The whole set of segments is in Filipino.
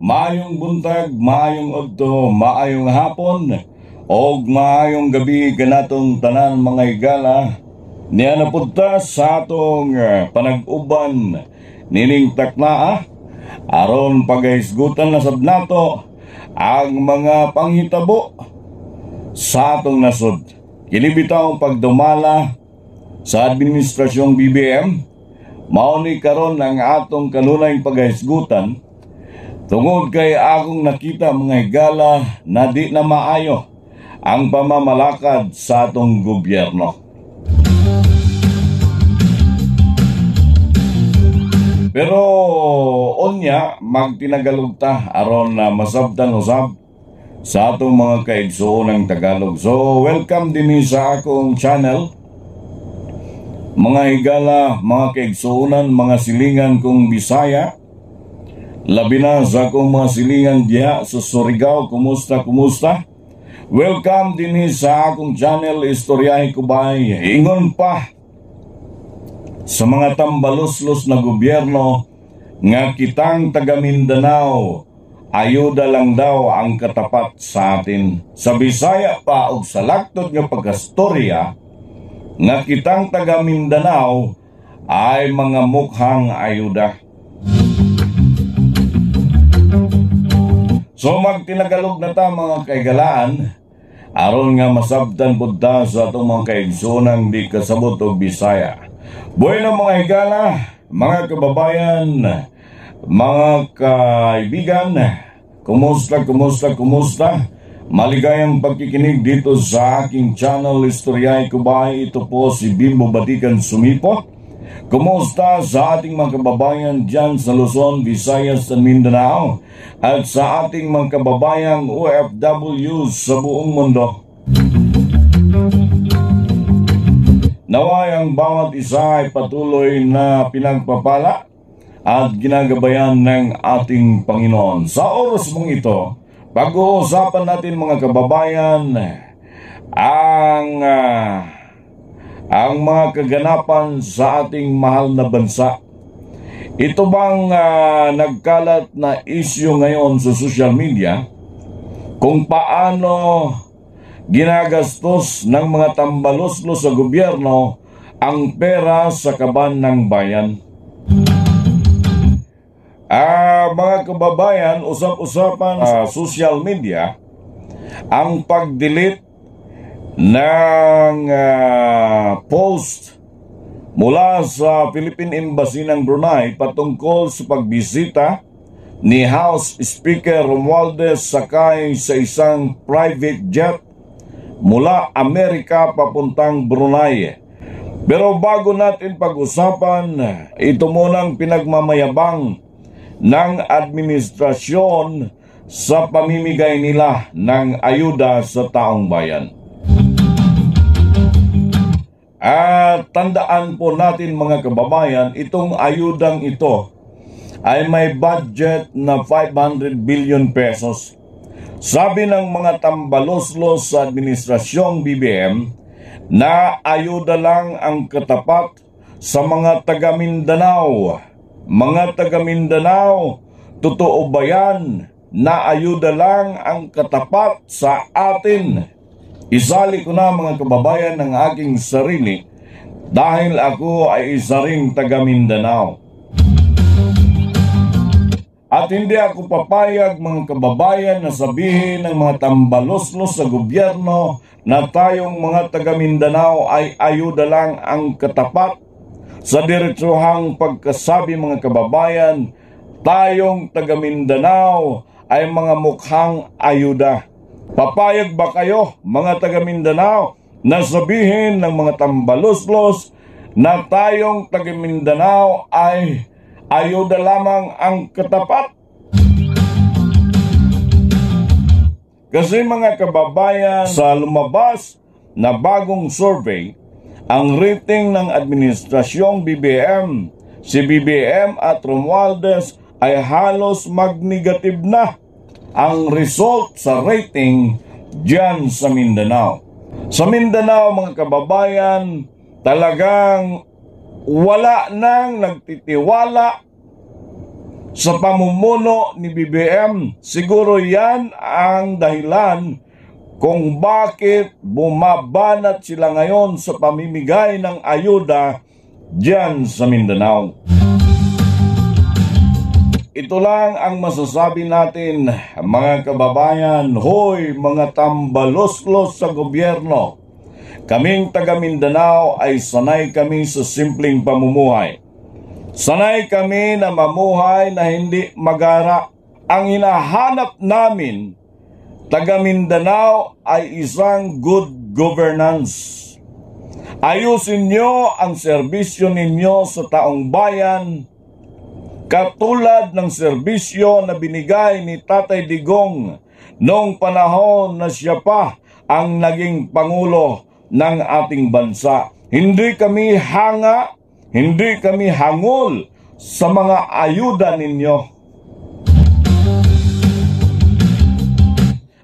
maayong buntag, maayong adto, maayong hapon, o maayong gabi kanatong tanan mga higala. Niya napunta sa atong panag-uban nining taknaa, aron pagahisgutan na sab nato ang mga panghitabo sa atong nasod. Kini bitaw pagdumala sa administrasyong BBM, mao ni karon ang atong kanunay pagahisgutan tungod kay akong nakita mga higala na di na maayo ang pamamalakad sa atong gobyerno. Pero unya magtinagalog ta aron na masabtan usab sa atong mga kaigsuon ng Tagalog. So welcome din sa akong channel mga higala, mga kaigsuonan, mga silingan kong Bisaya, labi na sa akong mga silingan diha sa Surigao. Kumusta? Welcome din sa akong channel Istoryahe Kubay. Ingon pa sa mga tambaluslos na gobyerno nga kitang taga Mindanao, ayuda lang daw ang katapat sa atin. Sa Bisaya pa og sa laktod nga pagkastorya nga kitang taga Mindanao ay mga mukhang ayuda. So magtinagalog na ta mga kaigalaan aron nga masabtan pud ta sa atong mga kaigsoonang di kasabot og Bisaya. Bueno mga higala, mga kababayan, mga kaibigan, kumusta? Maligayang pagkikinig dito sa aking channel Istoryahe Kubay. Ito po si Bimbo Batikan Sumipo. Kumusta sa ating mga kababayan dyan sa Luzon, Visayas at Mindanao, at sa ating mga kababayang OFW sa buong mundo. Naway ang bawat isa ay patuloy na pinagpapala at ginagabayan ng ating Panginoon. Sa oras mong ito, pag-uusapan natin mga kababayan ang mga kaganapan sa ating mahal na bansa. Ito bang nagkalat na isyu ngayon sa social media kung paano ginagastos ng mga tambaluslos sa gobyerno ang pera sa kaban ng bayan? Mga kababayan, usap-usapan sa social media ang pag-delete ng post mula sa Philippine Embassy ng Brunei patungkol sa pagbisita ni House Speaker Romualdez sakay sa isang private jet mula Amerika papuntang Brunei. Pero bago natin pag-usapan, ito munang pinagmamayabang ng administrasyon sa pamimigay nila ng ayuda sa taong bayan. At tandaan po natin mga kababayan, itong ayudang ito ay may budget na 500 billion pesos. Sabi ng mga tambaluslos sa administrasyong BBM na ayuda lang ang katapat sa mga taga Mindanao. Mga taga Mindanao, totoo ba yan na ayuda lang ang katapat sa atin? Isali ko na mga kababayan ng aking sarili dahil ako ay isa ring taga Mindanao. At hindi ako papayag mga kababayan na sabihin ng mga tambaluslos sa gobyerno na tayong mga taga Mindanao ay ayuda lang ang katapat. Sa diretsuhang pagkasabi mga kababayan, tayong taga Mindanao ay mga mukhang ayuda. Papayag ba kayo mga taga Mindanao na sabihin ng mga tambaluslos na tayong taga Mindanao ay ayuda lamang ang katapat? Kasi mga kababayan, sa lumabas na bagong survey, ang rating ng administrasyong BBM, si BBM at Romualdez ay halos mag-negative na ang result sa rating dyan sa Mindanao. Sa Mindanao mga kababayan, talagang wala nang nagtitiwala sa pamumuno ni BBM. Siguro yan ang dahilan kung bakit bumabanat sila ngayon sa pamimigay ng ayuda diyan sa Mindanao. Ito lang ang masasabi natin, mga kababayan. Hoy, mga tambaloslos sa gobyerno. Kaming taga Mindanao ay sanay kami sa simpleng pamumuhay. Sanay kami na mamuhay na hindi magara. Ang hinahanap namin, taga Mindanao, ay isang good governance. Ayusin nyo ang serbisyo ninyo sa taong bayan, katulad ng serbisyo na binigay ni Tatay Digong noong panahon na siya pa ang naging Pangulo ng ating bansa. Hindi kami hanga, hindi kami hangol sa mga ayuda ninyo.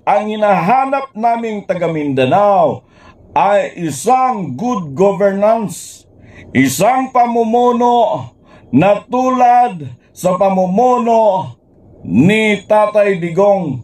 Ang hinahanap naming taga Mindanao ay isang good governance, isang pamumuno na tulad sa pamumuno ni Tatay Digong.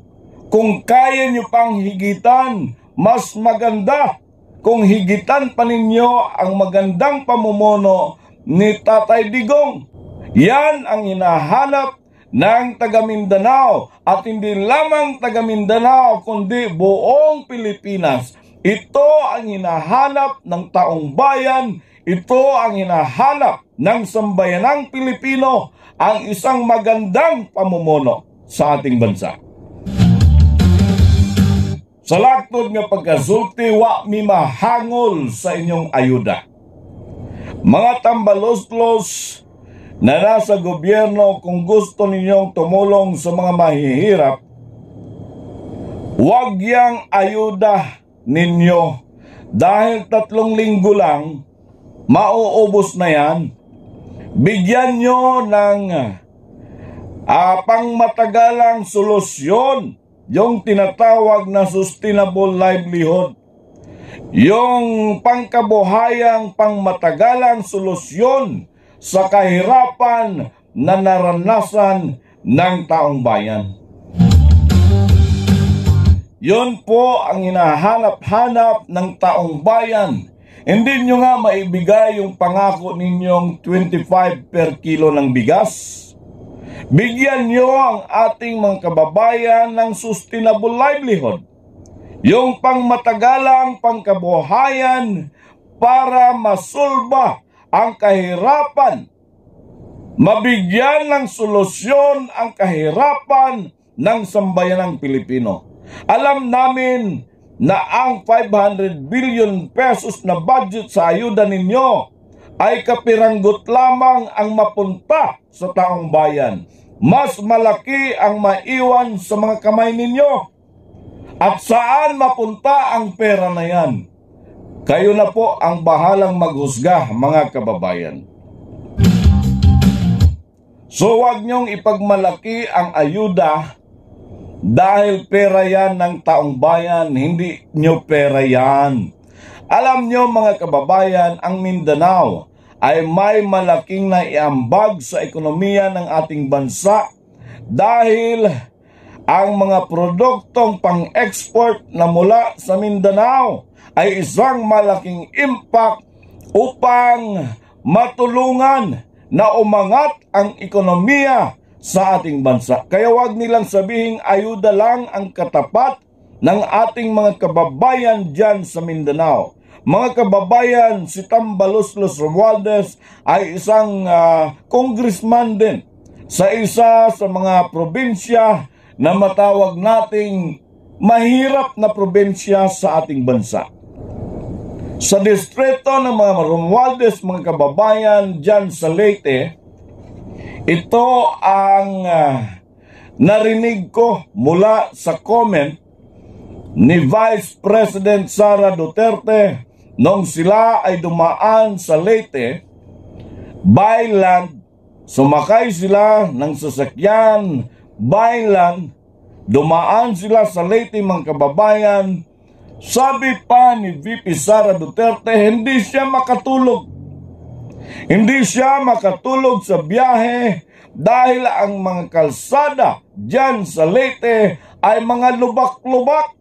Kung kaya nyo pang higitan, mas maganda kung higitan pa ninyo ang magandang pamumuno ni Tatay Digong. Yan ang hinahanap ng taga Mindanao, at hindi lamang taga Mindanao kundi buong Pilipinas. Ito ang hinahanap ng taong bayan, ito ang hinahanap ng sambayanang Pilipino, ang isang magandang pamumuno sa ating bansa. Sa laktod nga pagkasulti, wa mi mahangol sa inyong ayuda. Mga tambaloslos na nasa gobyerno, kung gusto ninyong tumulong sa mga mahihirap, wag yang ayuda ninyo. Dahil 3 linggo lang, mauubos na yan. Bigyan nyo ng pangmatagalang solusyon, yung tinatawag na sustainable livelihood. Yung pangkabuhayang pangmatagalang solusyon sa kahirapan na naranasan ng taong bayan. Yun po ang hinahanap-hanap ng taong bayan. Hindi nyo nga maibigay yung pangako ninyong 25 per kilo ng bigas. Bigyan nyo ang ating mga kababayan ng sustainable livelihood. Yung pangmatagalang pangkabuhayan para masulba ang kahirapan. Mabigyan ng solusyon ang kahirapan ng sambayanang Pilipino. Alam namin na ang 500 billion pesos na budget sa ayuda ninyo ay kapiranggot lamang ang mapunta sa taong bayan. Mas malaki ang maiwan sa mga kamay ninyo. At saan mapunta ang pera na yan? Kayo na po ang bahalang maghusga, mga kababayan. So huwag niyong ipagmalaki ang ayuda dahil pera yan ng taong bayan. Hindi nyo pera yan. Alam nyo, mga kababayan, ang Mindanao ay may malaking naiambag sa ekonomiya ng ating bansa dahil ang mga produktong pang-export na mula sa Mindanao ay isang malaking impact upang matulungan na umangat ang ekonomiya sa ating bansa. Kaya wag nilang sabihing ayuda lang ang katapat ng ating mga kababayan dyan sa Mindanao. Mga kababayan, si Tambaloslos Romualdez ay isang congressman din sa isa sa mga probinsya na matawag nating mahirap na probinsya sa ating bansa. Sa distrito ng mga Romualdez, mga kababayan, dyan sa Leyte, ito ang narinig ko mula sa comment ni Vice President Sara Duterte nung sila ay dumaan sa Leyte by land. Sumakay sila ng sasakyan by land, dumaan sila sa Leyte, mga kababayan. Sabi pa ni VP Sara Duterte, hindi siya makatulog. Hindi siya makatulog sa biyahe dahil ang mga kalsada dyan sa Leyte ay mga lubak-lubak.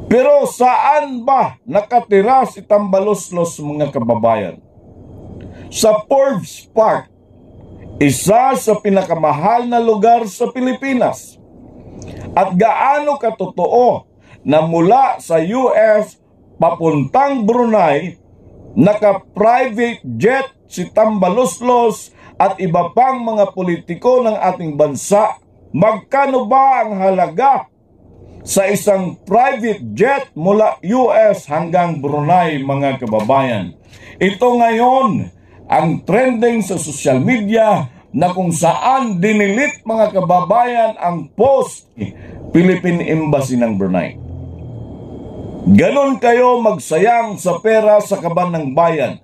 Pero saan ba nakatira si Tambaloslos, mga kababayan? Sa Forbes Park, isa sa pinakamahal na lugar sa Pilipinas. At gaano katotoo na mula sa US papuntang Brunei, naka-private jet si Tambaloslos at iba pang mga politiko ng ating bansa. Magkano ba ang halaga sa isang private jet mula US hanggang Brunei, mga kababayan? Ito ngayon ang trending sa social media na kung saan dinilit, mga kababayan, ang post Philippine Embassy ng Brunei. Ganon kayo magsayang sa pera sa kaban ng bayan.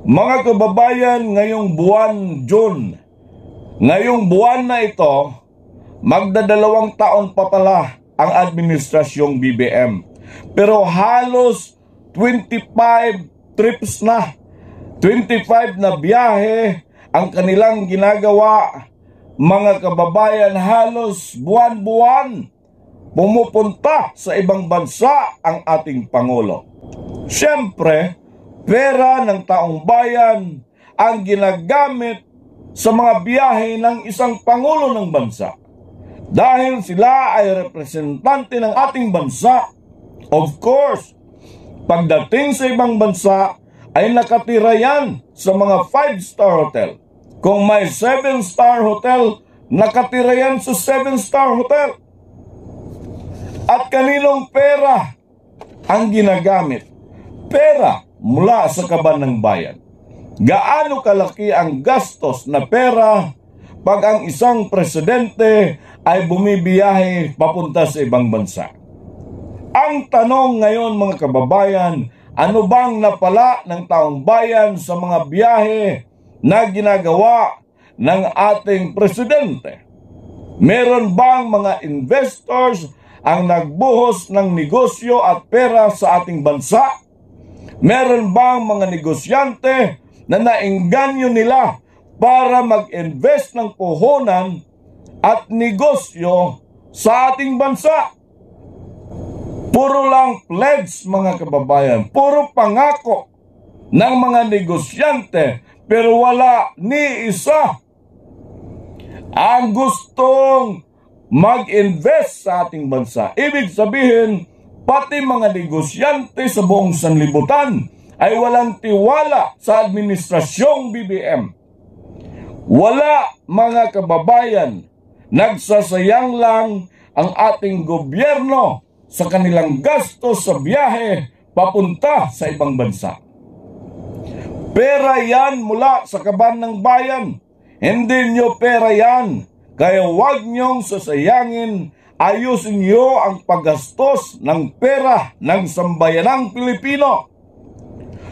Mga kababayan, ngayong buwan June, ngayong buwan na ito, magdadalawang taon pa pala ang administrasyong BBM. Pero halos 25 trips na, 25 na biyahe ang kanilang ginagawa. Mga kababayan, halos buwan-buwan pumupunta sa ibang bansa ang ating Pangulo. Siyempre, pera ng taong bayan ang ginagamit sa mga biyahe ng isang Pangulo ng bansa. Dahil sila ay representante ng ating bansa. Of course, pagdating sa ibang bansa ay nakatira yan sa mga 5-star hotel. Kung may 7-star hotel, nakatira yan sa 7-star hotel. At kaninong pera ang ginagamit? Pera mula sa kaban ng bayan. Gaano kalaki ang gastos na pera pag ang isang presidente ay bumibiyahe papunta sa ibang bansa? Ang tanong ngayon, mga kababayan, ano bang napala ng taong bayan sa mga biyahe na ginagawa ng ating presidente? Meron bang mga investors ang nagbuhos ng negosyo at pera sa ating bansa? Meron bang mga negosyante na naengganyo nila para mag-invest ng puhunan at negosyo sa ating bansa? Puro lang pledge, mga kababayan. Puro pangako ng mga negosyante, pero wala ni isa ang gustong mag-invest sa ating bansa. Ibig sabihin, pati mga negosyante sa buong sanlibutan ay walang tiwala sa administrasyong BBM. Wala, mga kababayan. Nagsasayang lang ang ating gobyerno sa kanilang gastos sa biyahe papunta sa ibang bansa. Pera yan mula sa kaban ng bayan. Hindi nyo pera yan. Kaya huwag nyong sasayangin. Ayusin nyo ang paggastos ng pera ng sambayanang Pilipino.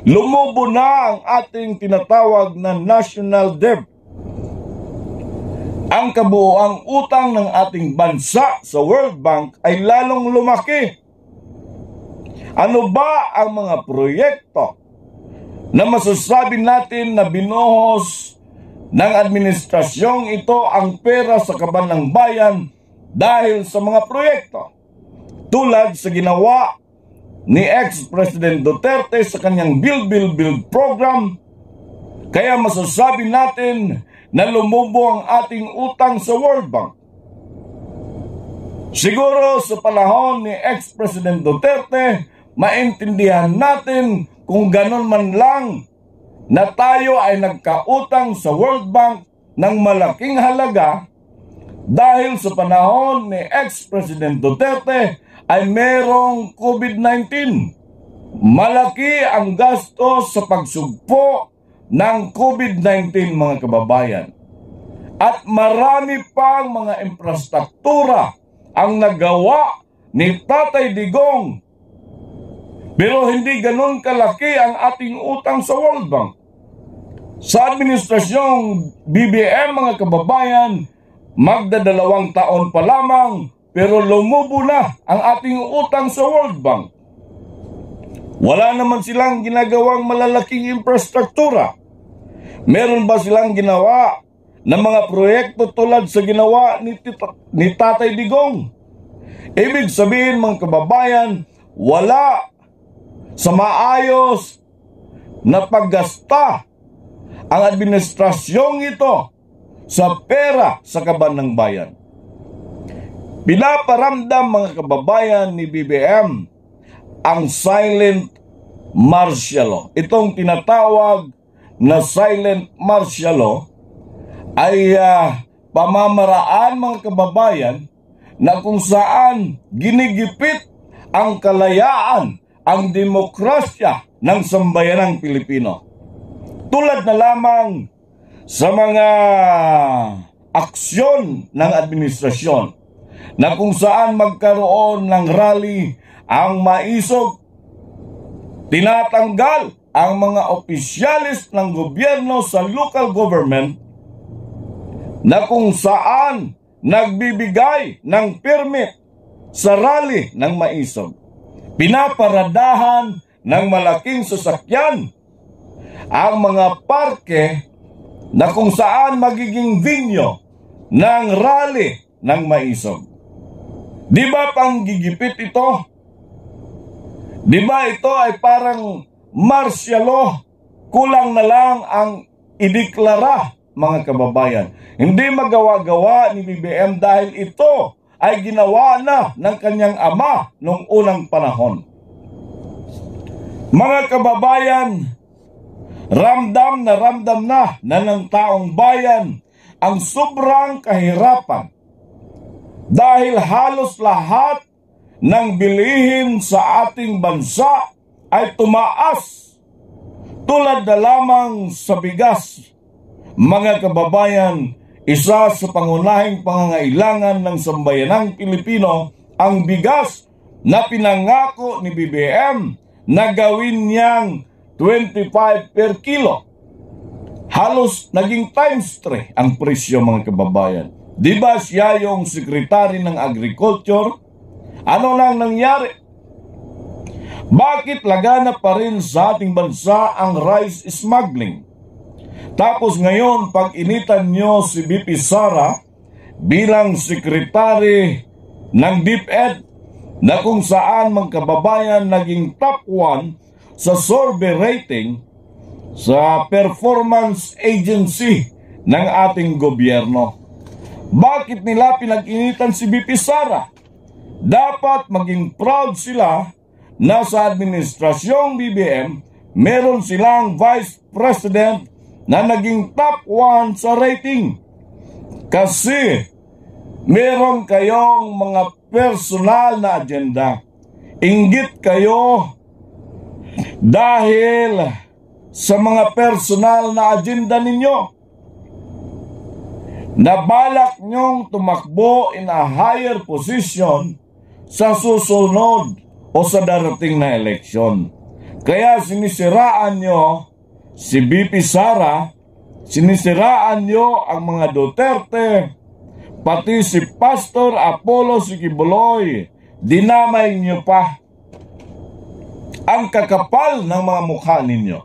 Lumubo na ang ating tinatawag na national debt. Ang kabuoang utang ng ating bansa sa World Bank ay lalong lumaki. Ano ba ang mga proyekto na masasabi natin na binuhos ng administrasyong ito ang pera sa kaban ng bayan dahil sa mga proyekto? Tulad sa ginawa ni ex-President Duterte sa kanyang Build program. Kaya masasabi natin na lumubo ang ating utang sa World Bank. Siguro sa panahon ni ex-President Duterte, maintindihan natin kung ganon man lang na tayo ay nagkautang sa World Bank ng malaking halaga dahil sa panahon ni ex-President Duterte ay merong COVID-19. Malaki ang gastos sa pagsugpo ng COVID-19, mga kababayan. At marami pang mga infrastruktura ang nagawa ni Tatay Digong. Pero hindi ganon kalaki ang ating utang sa World Bank. Sa administrasyong BBM, mga kababayan, magdadalawang taon pa lamang pero lumubo na ang ating utang sa World Bank. Wala naman silang ginagawang malalaking infrastruktura. Meron ba silang ginawa na mga proyekto tulad sa ginawa ni Tatay Digong? Ibig sabihin, mga kababayan, wala sa maayos na paggasta ang administrasyong ito sa pera sa kaban ng bayan. Pinaparamdam, mga kababayan, ni BBM ang silent martial law. Itong tinatawag na silent martial law ay pamamaraan, mga kababayan, na kung saan ginigipit ang kalayaan, ang demokrasya ng sambayanang Pilipino. Tulad na lamang sa mga aksyon ng administrasyon na kung saan magkaroon ng rally ang maisog, tinatanggal ang mga opisyalis ng gobyerno sa local government na kung saan nagbibigay ng permit sa rally ng maisog. Pinaparadahan ng malaking sasakyan ang mga parke na kung saan magiging venue ng rally ng maisog. Di ba panggigipit ito? Di ba ito ay parang martial law? Kulang na lang ang ideklara, mga kababayan. Hindi magawa-gawa ni BBM dahil ito ay ginawa na ng kanyang ama noong unang panahon. Mga kababayan, ramdam na ng taong bayan ang sobrang kahirapan dahil halos lahat ng bilihin sa ating bansa ay tumaas, tulad na lamang sa bigas. Mga kababayan, isa sa pangunahing pangangailangan ng sambayanang Pilipino ang bigas na pinangako ni BBM na gawin niyang 25 per kilo. Halos naging times 3 ang presyo, mga kababayan. Di ba siya yung Secretary ng Agriculture? Ano lang nangyari? Bakit laganap pa rin sa ating bansa ang rice smuggling? Tapos ngayon, pag initan nyo si BP Sara bilang Secretary ng DepEd na kung saan, mga kababayan, naging top 1 sa survey rating sa performance agency ng ating gobyerno. Bakit nila pinag-initan si BP Sara? Dapat maging proud sila na sa administrasyong BBM meron silang Vice President na naging top 1 sa rating. Kasi meron kayong mga personal na agenda. Inggit kayo dahil sa mga personal na agenda ninyo na balak nyong tumakbo in a higher position sa susunod o sa darating na eleksyon. Kaya sinisiraan nyo si BP Sara, sinisiraan nyo ang mga Duterte, pati si Pastor Apollo Sikibuloy, dinamay nyo pa. Ang kakapal ng mga mukha ninyo.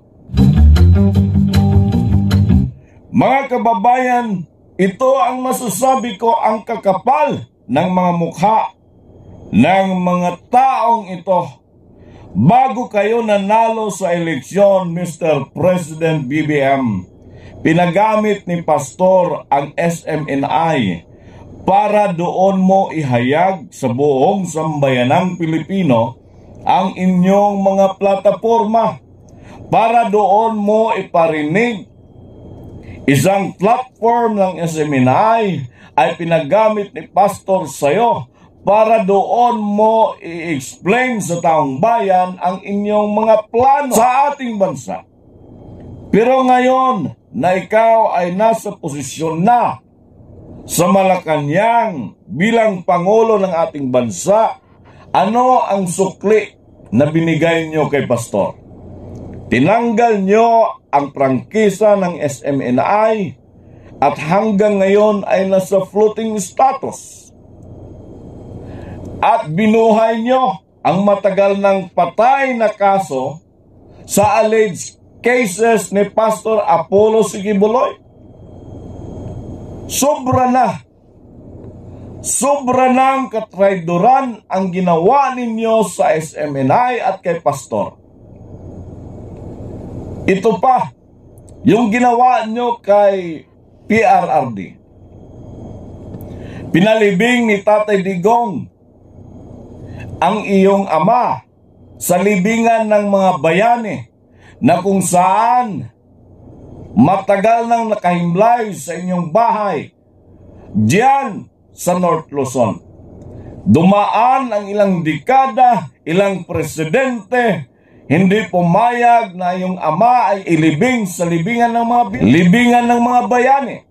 Mga kababayan, ito ang masasabi ko, ang kakapal ng mga mukha ng mga taong ito. Bago kayo nanalo sa eleksyon, Mr. President BBM, pinagamit ni Pastor ang SMNI para doon mo ihayag sa buong sambayanang Pilipino ang inyong mga plataforma, para doon mo iparinig. Isang platform ng SMNI ay pinagamit ni Pastor sa'yo para doon mo i-explain sa taong bayan ang inyong mga plano sa ating bansa. Pero ngayon na ikaw ay nasa posisyon na sa Malacanang bilang Pangulo ng ating bansa, ano ang sukli na binigay nyo kay Pastor? Tinanggal nyo ang prangkisa ng SMNI at hanggang ngayon ay nasa floating status. At binuhay nyo ang matagal ng patay na kaso sa alleged cases ni Pastor Apollo Sigibuloy. Sobra na. Sobra ng katraidoran ang ginawa ninyo sa SMNI at kay Pastor. Ito pa, yung ginawa nyo kay PRRD. Pinalibing ni Tatay Digong ang iyong ama sa libingan ng mga bayani na kung saan matagal nang nakahimlay sa inyong bahay diyan sa North Luzon. Dumaan ang ilang dekada, ilang presidente, hindi pumayag na yung ama ay ilibing sa libingan ng mga bayani.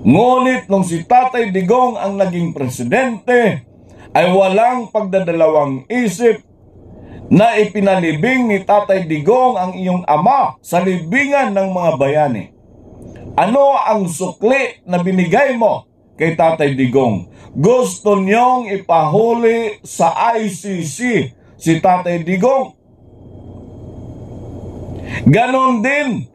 Ngunit nung si Tatay Digong ang naging presidente, ay walang pagdadalawang isip na ipinalibing ni Tatay Digong ang iyong ama sa libingan ng mga bayani. Ano ang sukli na binigay mo kay Tatay Digong? Gusto niyong ipahuli sa ICC si Tatay Digong. Ganon din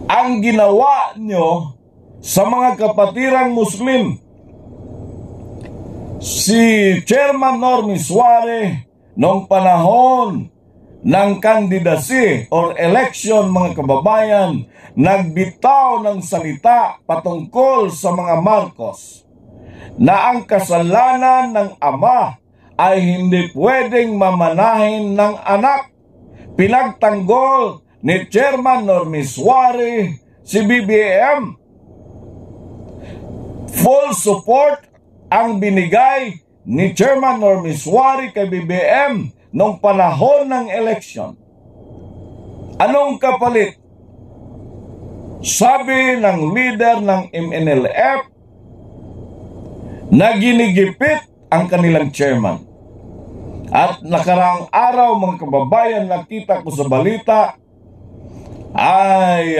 ang ginawa niyo sa mga kapatirang Muslim. Si Chairman Normie Suare noong panahon ng candidacy or election, mga kababayan, nagbitaw ng salita patungkol sa mga Marcos na ang kasalanan ng ama ay hindi pwedeng mamanahin ng anak. Pinagtanggol ni Chairman Normie Suare si BBM. Full support ang binigay ni Chairman Normie Suare kay BBM noong panahon ng election. Anong kapalit? Sabi ng leader ng MNLF na ginigipit ang kanilang chairman. At nakaraang araw, mga kababayan, nakita ko sa balita ay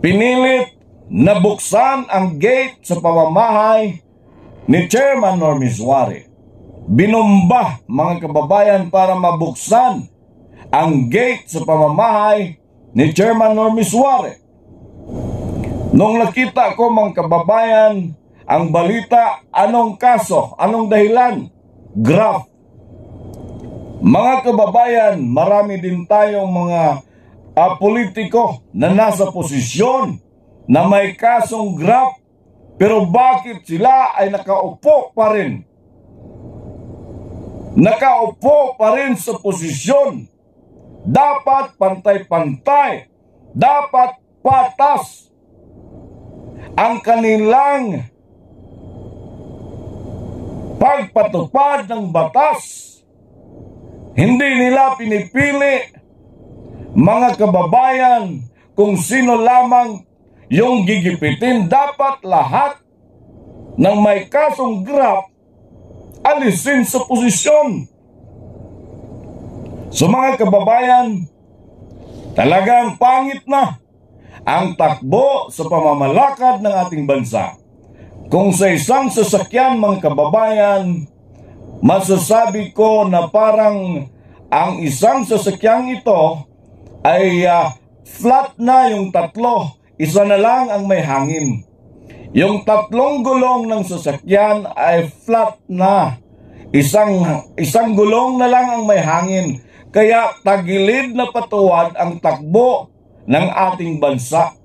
pinilit na buksan ang gate sa pamamahay ni Chairman Normie Suare. Binumba, mga kababayan, para mabuksan ang gate sa pamamahay ni Chairman Normie Suare. Nung nakita ko, mga kababayan, ang balita, anong kaso, anong dahilan? Graft. Mga kababayan, marami din tayong mga politiko na nasa posisyon na may kasong graft, pero bakit sila ay nakaupo pa rin? Nakaupo pa rin sa posisyon. Dapat pantay-pantay, dapat patas ang kanilang pagpatupad ng batas. Hindi nila pinipili, mga kababayan, kung sino lamang yung gigipitin. Dapat lahat ng may kasong graft alisin sa posisyon. So mga kababayan, talagang pangit na ang takbo sa pamamalakad ng ating bansa. Kung sa isang sasakyan, mga kababayan, masasabi ko na parang ang isang sasakyang ito ay flat na yung tatlo. Isa na lang ang may hangin. Yung tatlong gulong ng sasakyan ay flat na. Isang gulong na lang ang may hangin. Kaya tagilid na patuwad ang takbo ng ating bansa.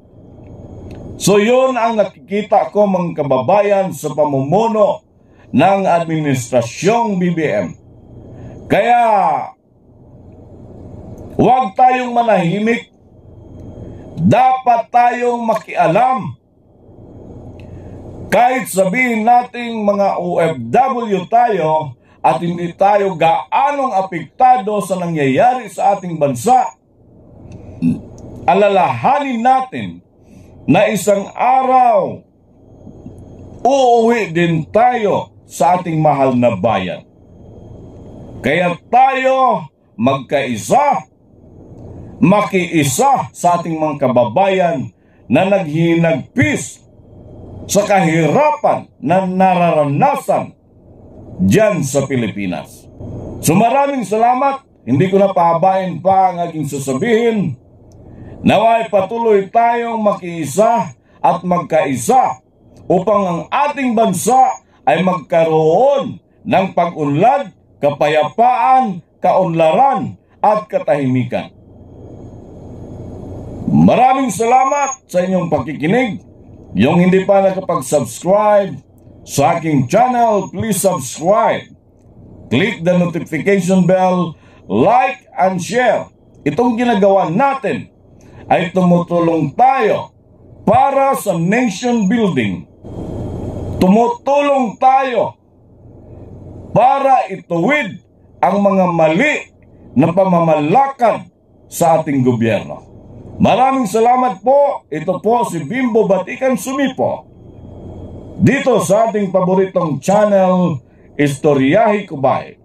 So yun ang nakikita ko, mga kababayan, sa pamumuno ng administrasyong BBM. Kaya huwag tayong manahimik. Dapat tayong makialam. Kahit sabihin nating mga OFW tayo at hindi tayo gaanong apektado sa nangyayari sa ating bansa, alalahanin natin na isang araw uuwi din tayo sa ating mahal na bayan. Kaya tayo magkaisa, makiisa sa ating mga kababayan na naghinagpis sa kahirapan na nararanasan dyan sa Pilipinas. So maraming salamat. Hindi ko na pahabain pa ang aking sasabihin. Naway patuloy tayong makiisa at magkaisa upang ang ating bansa ay magkaroon ng pag-unlad, kapayapaan, kaunlaran at katahimikan. Maraming salamat sa inyong pakikinig. Yung hindi pa nakapag-subscribe sa aking channel, please subscribe. Click the notification bell, like and share. Itong ginagawa natin ay tumutulong tayo para sa nation building. Tumutulong tayo para ituwid ang mga mali na pamamalakad sa ating gobyerno. Maraming salamat po. Ito po si Bimbo Batikan Sumipo. Dito sa ating paboritong channel, Istoryahe Kubay.